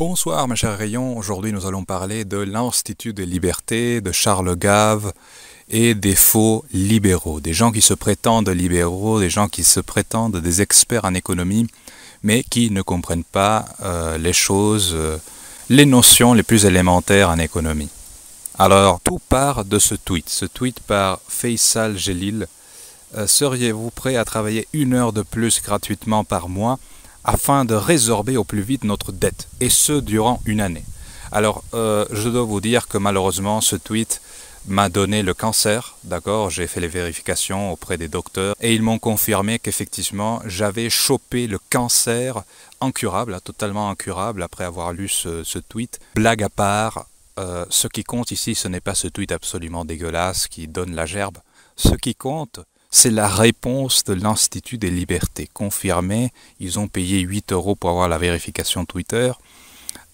Bonsoir mes chers rayons, aujourd'hui nous allons parler de l'Institut des libertés de Charles Gave et des faux libéraux, des gens qui se prétendent libéraux, des gens qui se prétendent des experts en économie, mais qui ne comprennent pas les choses, les notions les plus élémentaires en économie. Alors tout part de ce tweet par Faisal Gelil. Seriez-vous prêt à travailler 1 heure de plus gratuitement par mois afin de résorber au plus vite notre dette, et ce durant 1 année. Alors, je dois vous dire que malheureusement, ce tweet m'a donné le cancer, d'accord? J'ai fait les vérifications auprès des docteurs, et ils m'ont confirmé qu'effectivement, j'avais chopé le cancer incurable, totalement incurable, après avoir lu ce tweet. Blague à part, ce qui compte ici, ce n'est pas ce tweet absolument dégueulasse qui donne la gerbe. Ce qui compte, c'est la réponse de l'Institut des libertés. Confirmé, ils ont payé 8 € pour avoir la vérification Twitter.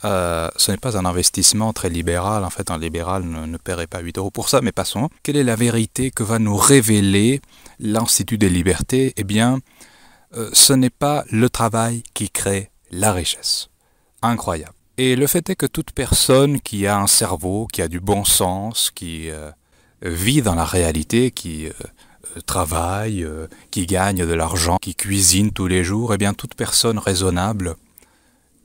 Ce n'est pas un investissement très libéral. En fait, un libéral ne paierait pas 8 € pour ça, mais passons. Quelle est la vérité que va nous révéler l'Institut des libertés? Eh bien, ce n'est pas le travail qui crée la richesse. Incroyable. Et le fait est que toute personne qui a un cerveau, qui a du bon sens, qui vit dans la réalité, qui travaille, qui gagne de l'argent, qui cuisine tous les jours, eh bien toute personne raisonnable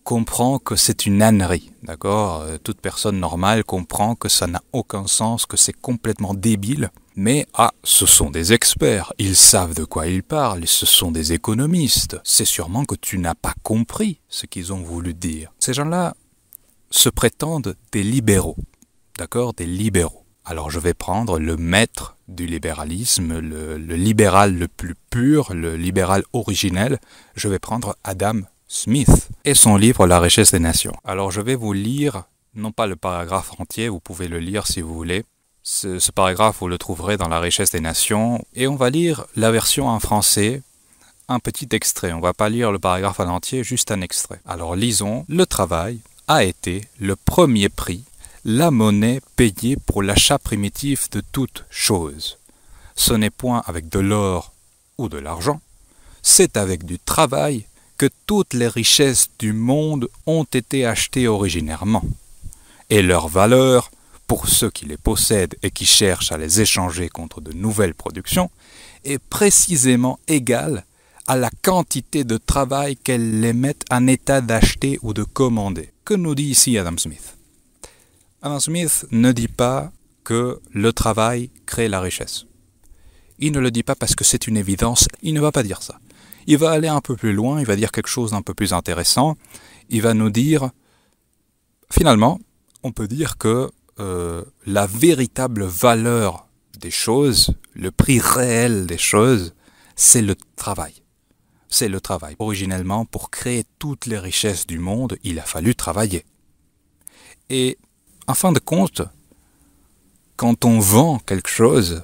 comprend que c'est une ânerie, d'accord? Toute personne normale comprend que ça n'a aucun sens, que c'est complètement débile. Mais ce sont des experts, ils savent de quoi ils parlent, ce sont des économistes. C'est sûrement que tu n'as pas compris ce qu'ils ont voulu dire. Ces gens-là se prétendent des libéraux, d'accord? Des libéraux. Alors je vais prendre le maître du libéralisme, le libéral le plus pur, le libéral originel. Je vais prendre Adam Smith et son livre La richesse des nations. Alors je vais vous lire, non pas le paragraphe entier, vous pouvez le lire si vous voulez. Ce paragraphe, vous le trouverez dans La richesse des nations. Et on va lire la version en français, un petit extrait. On ne va pas lire le paragraphe en entier, juste un extrait. Alors lisons. Le travail a été le premier prix, la monnaie payée pour l'achat primitif de toute chose. Ce n'est point avec de l'or ou de l'argent, c'est avec du travail que toutes les richesses du monde ont été achetées originairement. Et leur valeur, pour ceux qui les possèdent et qui cherchent à les échanger contre de nouvelles productions, est précisément égale à la quantité de travail qu'elles les mettent en état d'acheter ou de commander. Que nous dit ici Adam Smith? Adam Smith ne dit pas que le travail crée la richesse. Il ne le dit pas parce que c'est une évidence, il ne va pas dire ça. Il va aller un peu plus loin, il va dire quelque chose d'un peu plus intéressant. Il va nous dire, finalement, on peut dire que la véritable valeur des choses, le prix réel des choses, c'est le travail. C'est le travail. Originellement, pour créer toutes les richesses du monde, il a fallu travailler. Et en fin de compte, quand on vend quelque chose,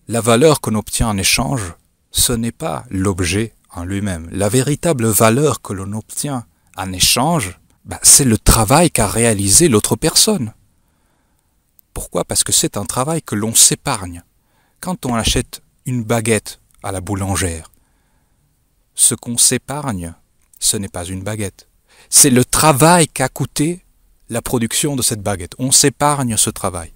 la valeur qu'on obtient en échange, ce n'est pas l'objet en lui-même. La véritable valeur que l'on obtient en échange, c'est le travail qu'a réalisé l'autre personne. Pourquoi? Parce que c'est un travail que l'on s'épargne. Quand on achète une baguette à la boulangère, ce qu'on s'épargne, ce n'est pas une baguette. C'est le travail qu'a coûté la production de cette baguette. On s'épargne ce travail.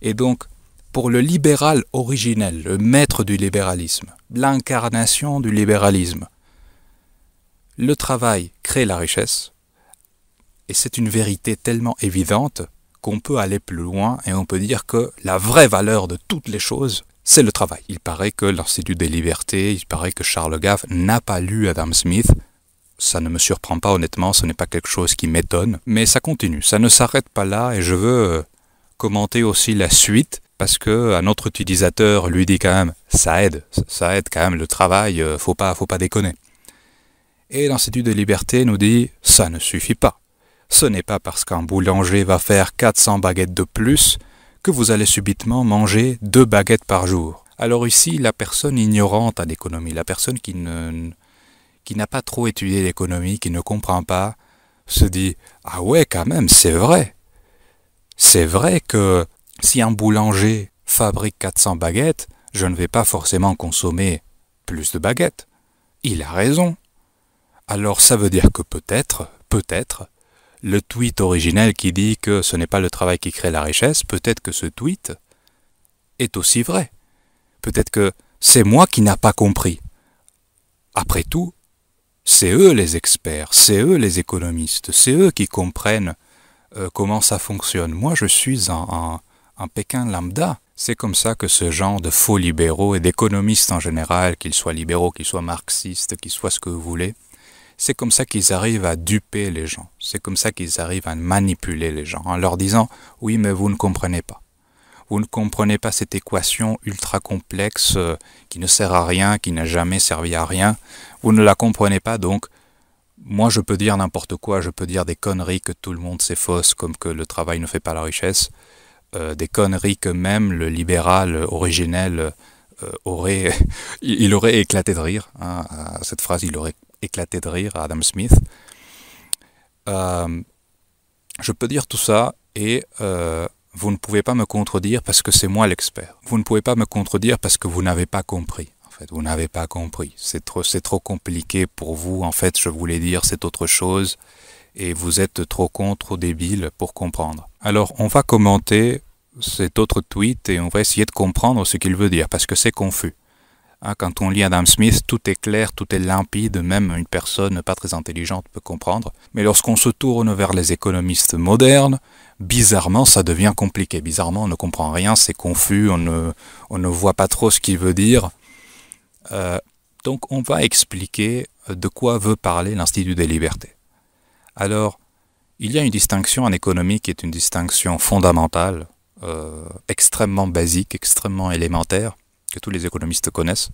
Et donc, pour le libéral originel, le maître du libéralisme, l'incarnation du libéralisme, le travail crée la richesse, et c'est une vérité tellement évidente qu'on peut aller plus loin et on peut dire que la vraie valeur de toutes les choses, c'est le travail. Il paraît que l'Institut des libertés, il paraît que Charles Gave n'a pas lu Adam Smith. Ça ne me surprend pas honnêtement, ce n'est pas quelque chose qui m'étonne, mais ça continue, ça ne s'arrête pas là et je veux commenter aussi la suite parce que un autre utilisateur lui dit quand même ça aide quand même le travail, faut pas déconner. Et l'Institut de liberté nous dit ça ne suffit pas. Ce n'est pas parce qu'un boulanger va faire 400 baguettes de plus que vous allez subitement manger 2 baguettes par jour. Alors ici, la personne ignorante en économie, la personne qui n'a pas trop étudié l'économie, qui ne comprend pas, se dit « Ah ouais, quand même, c'est vrai. C'est vrai que si un boulanger fabrique 400 baguettes, je ne vais pas forcément consommer plus de baguettes. Il a raison. Alors ça veut dire que peut-être peut-être, le tweet originel qui dit que ce n'est pas le travail qui crée la richesse, peut-être que ce tweet est aussi vrai. Peut-être que c'est moi qui n'ai pas compris. Après tout, c'est eux les experts, c'est eux les économistes, c'est eux qui comprennent comment ça fonctionne. Moi, je suis un Pékin lambda. C'est comme ça que ce genre de faux libéraux et d'économistes en général, qu'ils soient libéraux, qu'ils soient marxistes, qu'ils soient ce que vous voulez, c'est comme ça qu'ils arrivent à duper les gens. C'est comme ça qu'ils arrivent à manipuler les gens en leur disant « Oui, mais vous ne comprenez pas. Vous ne comprenez pas cette équation ultra complexe qui ne sert à rien, qui n'a jamais servi à rien. Vous ne la comprenez pas, donc moi je peux dire n'importe quoi, je peux dire des conneries que tout le monde sait fausses, comme que le travail ne fait pas la richesse. Des conneries que même le libéral originel il aurait éclaté de rire. Hein, à cette phrase, il aurait éclaté de rire à Adam Smith. Je peux dire tout ça et vous ne pouvez pas me contredire parce que c'est moi l'expert. Vous ne pouvez pas me contredire parce que vous n'avez pas compris. En fait, vous n'avez pas compris. C'est trop compliqué pour vous. En fait, je voulais dire c'est autre chose. Et vous êtes trop con, trop débile pour comprendre. Alors, on va commenter cet autre tweet et on va essayer de comprendre ce qu'il veut dire, parce que c'est confus. Hein, quand on lit Adam Smith, tout est clair, tout est limpide, même une personne pas très intelligente peut comprendre. Mais lorsqu'on se tourne vers les économistes modernes, bizarrement, ça devient compliqué. Bizarrement, on ne comprend rien, c'est confus, on ne voit pas trop ce qu'il veut dire. Donc, on va expliquer de quoi veut parler l'Institut des libertés. Alors, il y a une distinction en économie qui est une distinction fondamentale, extrêmement basique, extrêmement élémentaire, que tous les économistes connaissent,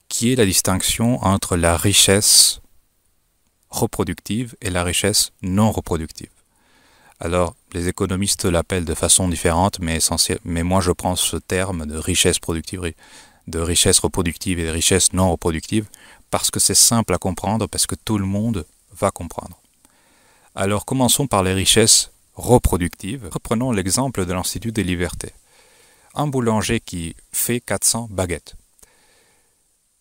qui est la distinction entre la richesse reproductive et la richesse non reproductive. Alors, les économistes l'appellent de façon différente, mais moi je prends ce terme de richesse productive, de richesse reproductive et de richesse non reproductive, parce que c'est simple à comprendre, parce que tout le monde va comprendre. Alors commençons par les richesses reproductives. Reprenons l'exemple de l'Institut des libertés. Un boulanger qui fait 400 baguettes.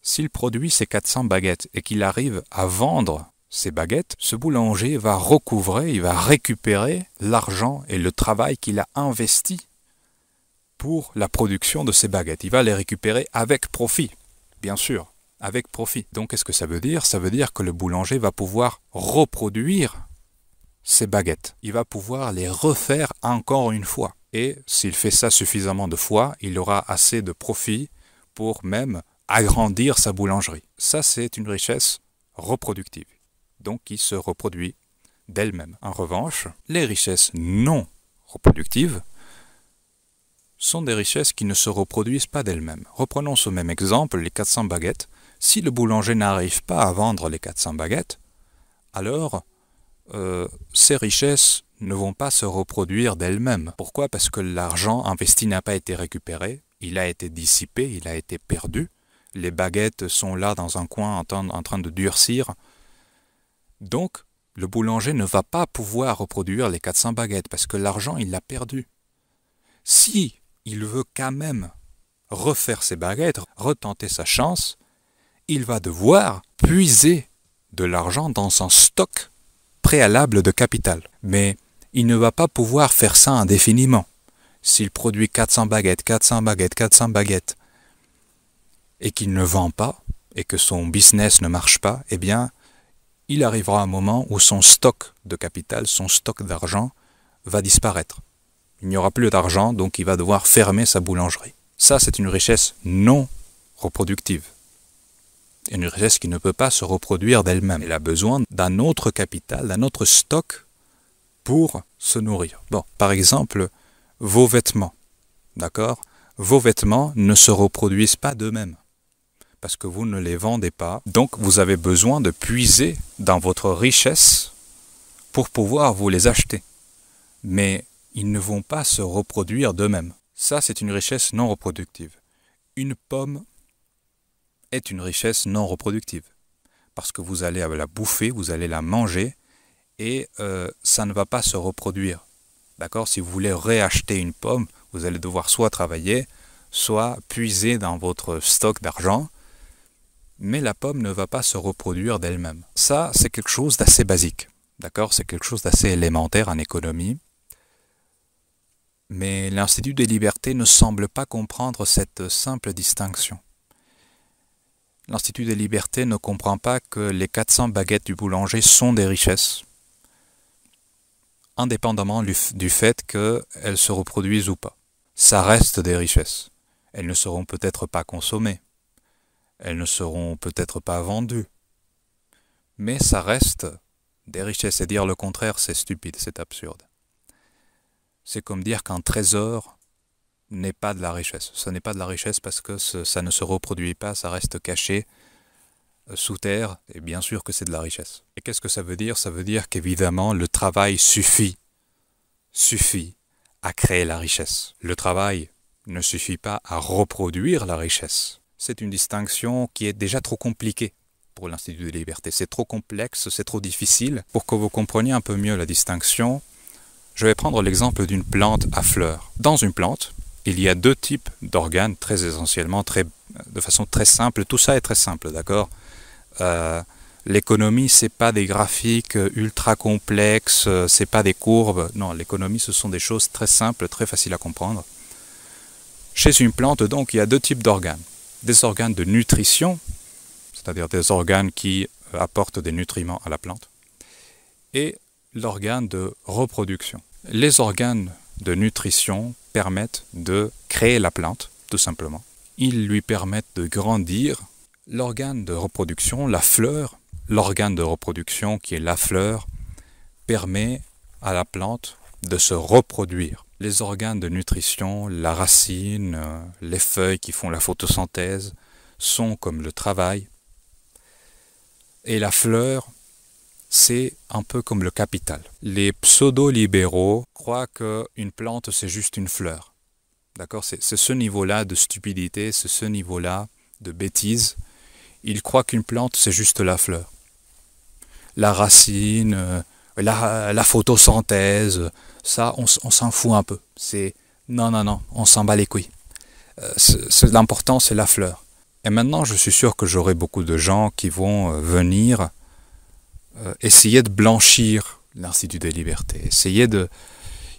S'il produit ces 400 baguettes et qu'il arrive à vendre ces baguettes, ce boulanger va recouvrer, il va récupérer l'argent et le travail qu'il a investi pour la production de ces baguettes. Il va les récupérer avec profit, bien sûr, avec profit. Donc qu'est-ce que ça veut dire? Ça veut dire que le boulanger va pouvoir reproduire ces baguettes. Il va pouvoir les refaire encore une fois. Et s'il fait ça suffisamment de fois, il aura assez de profit pour même agrandir sa boulangerie. Ça, c'est une richesse reproductive, donc qui se reproduit d'elle-même. En revanche, les richesses non reproductives sont des richesses qui ne se reproduisent pas d'elles-mêmes. Reprenons ce même exemple, les 400 baguettes. Si le boulanger n'arrive pas à vendre les 400 baguettes, alors ces richesses ne vont pas se reproduire d'elles-mêmes. Pourquoi? Parce que l'argent investi n'a pas été récupéré, il a été dissipé, il a été perdu. Les baguettes sont là dans un coin en train de durcir. Donc, le boulanger ne va pas pouvoir reproduire les 400 baguettes parce que l'argent, il l'a perdu. Si il veut quand même refaire ses baguettes, retenter sa chance, il va devoir puiser de l'argent dans son stock préalable de capital. Mais il ne va pas pouvoir faire ça indéfiniment. S'il produit 400 baguettes, 400 baguettes, 400 baguettes, et qu'il ne vend pas, et que son business ne marche pas, eh bien, il arrivera un moment où son stock de capital, son stock d'argent, va disparaître. Il n'y aura plus d'argent, donc il va devoir fermer sa boulangerie. Ça, c'est une richesse non reproductive. Une richesse qui ne peut pas se reproduire d'elle-même. Elle a besoin d'un autre capital, d'un autre stock pour se nourrir. Bon, par exemple, vos vêtements, d'accord? Vos vêtements ne se reproduisent pas d'eux-mêmes parce que vous ne les vendez pas. Donc, vous avez besoin de puiser dans votre richesse pour pouvoir vous les acheter. Mais ils ne vont pas se reproduire d'eux-mêmes. Ça, c'est une richesse non reproductive. Une pomme est une richesse non reproductive. Parce que vous allez la bouffer, vous allez la manger, et ça ne va pas se reproduire. D'accord? Si vous voulez réacheter une pomme, vous allez devoir soit travailler, soit puiser dans votre stock d'argent, mais la pomme ne va pas se reproduire d'elle-même. Ça, c'est quelque chose d'assez basique. D'accord? C'est quelque chose d'assez élémentaire en économie. Mais l'Institut des libertés ne semble pas comprendre cette simple distinction. L'Institut des libertés ne comprend pas que les 400 baguettes du boulanger sont des richesses, indépendamment du fait qu'elles se reproduisent ou pas. Ça reste des richesses. Elles ne seront peut-être pas consommées. Elles ne seront peut-être pas vendues. Mais ça reste des richesses. Et dire le contraire, c'est stupide, c'est absurde. C'est comme dire qu'un trésor n'est pas de la richesse. Ce n'est pas de la richesse parce que ça ne se reproduit pas, ça reste caché sous terre, et bien sûr que c'est de la richesse. Et qu'est-ce que ça veut dire? Ça veut dire qu'évidemment, le travail suffit à créer la richesse. Le travail ne suffit pas à reproduire la richesse. C'est une distinction qui est déjà trop compliquée pour l'Institut des libertés. C'est trop complexe, c'est trop difficile. Pour que vous compreniez un peu mieux la distinction, je vais prendre l'exemple d'une plante à fleurs. Dans une plante, il y a deux types d'organes, très essentiellement, de façon très simple. Tout ça est très simple, d'accord? L'économie, c'est pas des graphiques ultra complexes, c'est pas des courbes. Non, l'économie, ce sont des choses très simples, très faciles à comprendre. Chez une plante, donc, il y a deux types d'organes. Des organes de nutrition, c'est-à-dire des organes qui apportent des nutriments à la plante, et l'organe de reproduction. Les organes de nutrition permettent de créer la plante, tout simplement. Ils lui permettent de grandir. L'organe de reproduction, la fleur, l'organe de reproduction qui est la fleur, permet à la plante de se reproduire. Les organes de nutrition, la racine, les feuilles qui font la photosynthèse, sont comme le travail. Et la fleur, c'est un peu comme le capital. Les pseudo-libéraux croient qu'une plante, c'est juste une fleur. D'accord? C'est ce niveau-là de stupidité, c'est ce niveau-là de bêtise. Ils croient qu'une plante, c'est juste la fleur. La racine, la photosynthèse, ça, on s'en fout un peu. Non, on s'en bat les couilles. L'important, c'est la fleur. Et maintenant, je suis sûr que j'aurai beaucoup de gens qui vont venir essayer de blanchir l'Institut des libertés.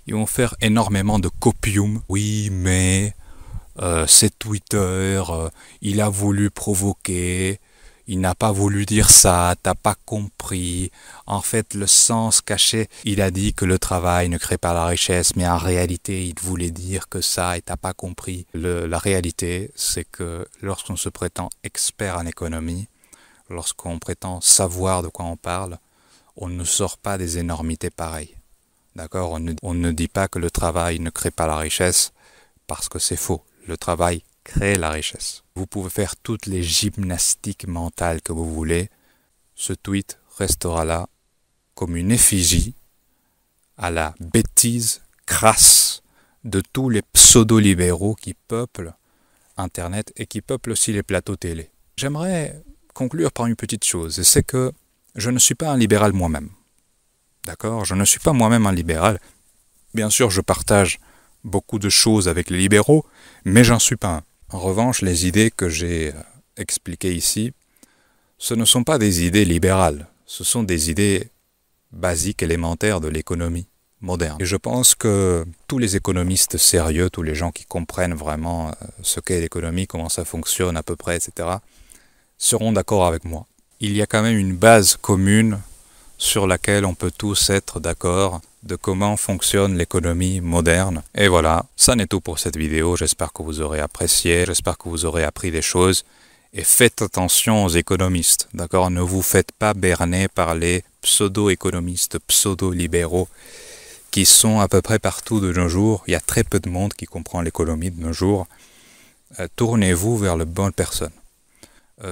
Ils vont faire énormément de copium. Oui, mais c'est Twitter, il a voulu provoquer, il n'a pas voulu dire ça, t'as pas compris. En fait, le sens caché, il a dit que le travail ne crée pas la richesse, mais en réalité, il voulait dire que ça et t'as pas compris. La réalité, c'est que lorsqu'on se prétend expert en économie, lorsqu'on prétend savoir de quoi on parle, on ne sort pas des énormités pareilles. D'accord? On ne dit pas que le travail ne crée pas la richesse, parce que c'est faux. Le travail crée la richesse. Vous pouvez faire toutes les gymnastiques mentales que vous voulez. Ce tweet restera là comme une effigie à la bêtise crasse de tous les pseudo-libéraux qui peuplent Internet et qui peuplent aussi les plateaux télé. J'aimerais conclure par une petite chose, et c'est que je ne suis pas un libéral moi-même. D'accord? Je ne suis pas moi-même un libéral. Bien sûr, je partage beaucoup de choses avec les libéraux, mais j'en suis pas un. En revanche, les idées que j'ai expliquées ici, ce ne sont pas des idées libérales, ce sont des idées basiques, élémentaires de l'économie moderne. Et je pense que tous les économistes sérieux, tous les gens qui comprennent vraiment ce qu'est l'économie, comment ça fonctionne à peu près, etc., seront d'accord avec moi. Il y a quand même une base commune sur laquelle on peut tous être d'accord de comment fonctionne l'économie moderne. Et voilà, ça n'est tout pour cette vidéo. J'espère que vous aurez apprécié, j'espère que vous aurez appris des choses. Et faites attention aux économistes, d'accord? Ne vous faites pas berner par les pseudo-économistes, pseudo-libéraux qui sont à peu près partout de nos jours. Il y a très peu de monde qui comprend l'économie de nos jours. Tournez-vous vers les bonnes personnes.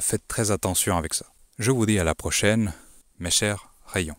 Faites très attention avec ça. Je vous dis à la prochaine, mes chers rayons.